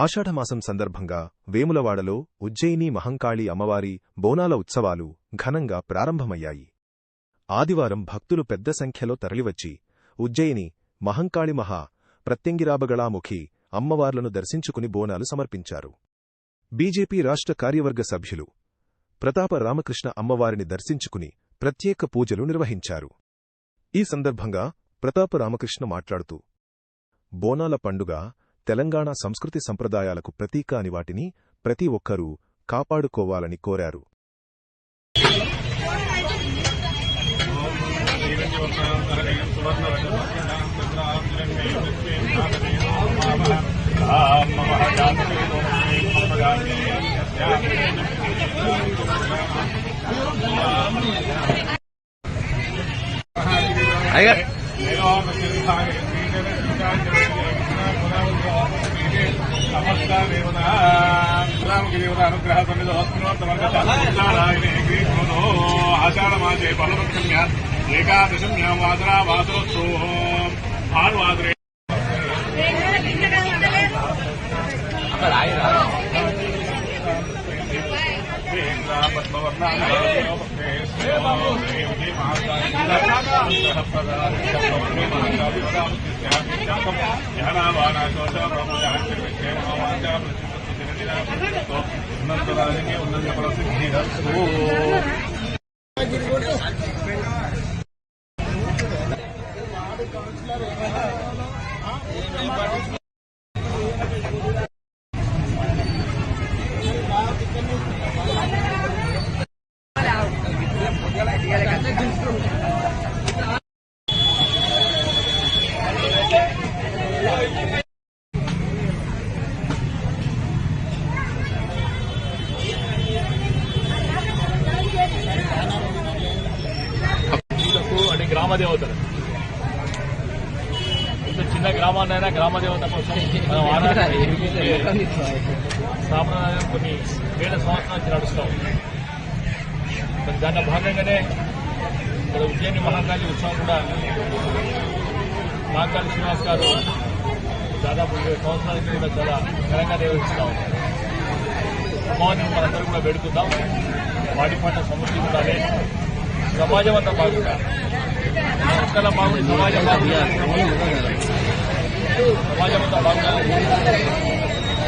ఆషాఢమాసం సందర్భంగా వేములవాడలో ఉజ్జయిని మహంకాళి అమ్మవారి బోనాల ఉత్సవాలు ఘనంగా ప్రారంభమయ్యాయి. ఆదివారం భక్తులు పెద్ద సంఖ్యలో తరలివచ్చి ఉజ్జయిని మహంకాళి ప్రత్యంగిరాబగళాముఖి అమ్మవార్లను దర్శించుకుని బోనాలు సమర్పించారు. బీజేపీ రాష్ట్ర కార్యవర్గ సభ్యులు ప్రతాప రామకృష్ణ అమ్మవారిని దర్శించుకుని ప్రత్యేక పూజలు నిర్వహించారు. ఈ సందర్భంగా ప్రతాప రామకృష్ణ మాట్లాడుతూ, బోనాల పండుగ తెలంగాణ సంస్కృతి సంప్రదాయాలకు ప్రతీక అని వాటిని ప్రతి ఒక్కరూ కాపాడుకోవాలని కోరారు. ఆషాఢమాసే ఫలపక్షమ్యా ఏకాదశమ్యాం వాసరా వాసరోత్సవం భానువాసరే గ్రామదేవతలు ఇంత చిన్న గ్రామాన్నైనా గ్రామదేవత కోసం సాంప్రదాయం కొన్ని వేల సంవత్సరాల నుంచి నడుస్తాం. దాంట్లో భాగంగానే ఇక్కడ ఉజ్జయిని మహంకాళి ఉత్సవం కూడా మహంకాళి శ్రీనివాస్ గారు దాదాపు 20 సంవత్సరాల నుంచి కూడా చాలా ఘనంగా నిర్వహిస్తాం. అమ్మవారిని మనందరూ కూడా పెడుతున్నాం. వాటి పంట సమృద్ధి ఉండాలి, సమాజం అంతా బాగుండాలి. ఒక్కలా బాగుంది సమాజం అంతా బాగుండాలి.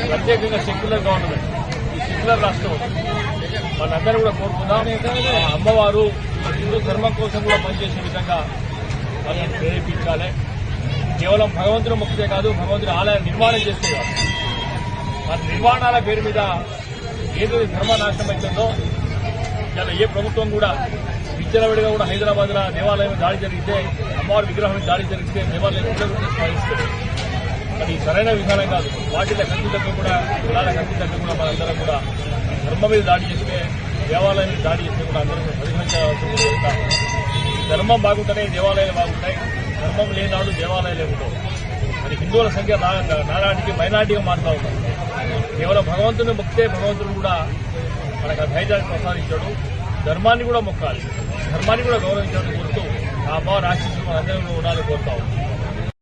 ప్రత్యేకంగా సెక్యులర్ గవర్నమెంట్, ఈ సెక్యులర్ రాష్ట్రం మనందరూ కూడా కోరుకుందాం. అమ్మవారు హిందూ ధర్మం కోసం కూడా పనిచేసే విధంగా వాళ్ళని ప్రేరేపించాలి. కేవలం భగవంతుని మొక్కితే కాదు, భగవంతుని ఆలయం నిర్మాణం చేస్తే కాదు. మన నిర్మాణాల పేరు మీద ఏదో ధర్మనాశనం అవుతుందో ఇలా ఏ ప్రభుత్వం కూడా విచ్చలవిడిగా కూడా హైదరాబాద్ లో దేవాలయం దాడి జరిగితే, అమ్మవారి విగ్రహం దాడి జరిగితే దేవాలయం స్మరిస్తుంది. అది సరైన విధానం కాదు. వాటిలో ఖచ్చితంగా కూడా కులాల ఖచ్చితంగా కూడా మనందరం కూడా ధర్మం మీద దాడి చేస్తే, దేవాలయం మీద దాడి చేస్తే కూడా అందరూ పరిగణించాల్సింది. ధర్మం బాగుంటేనే దేవాలయాలు బాగుంటాయి, ధర్మం లేనాడు దేవాలయాలు ఉండవు. మరి హిందువుల సంఖ్య నానాటికి మైనార్టీగా మారుతా ఉంటాం. కేవలం భగవంతుని మొక్కితే భగవంతుడు కూడా మనకు ఆ ధైర్యాన్ని ప్రసాదించాడు. ధర్మాన్ని కూడా మొక్కాలి, ధర్మాన్ని కూడా గౌరవించాలని కోరుతూ ఆ అమ్మవారి ఆశీస్సులు అందరూ ఉండాలని కోరుతాం.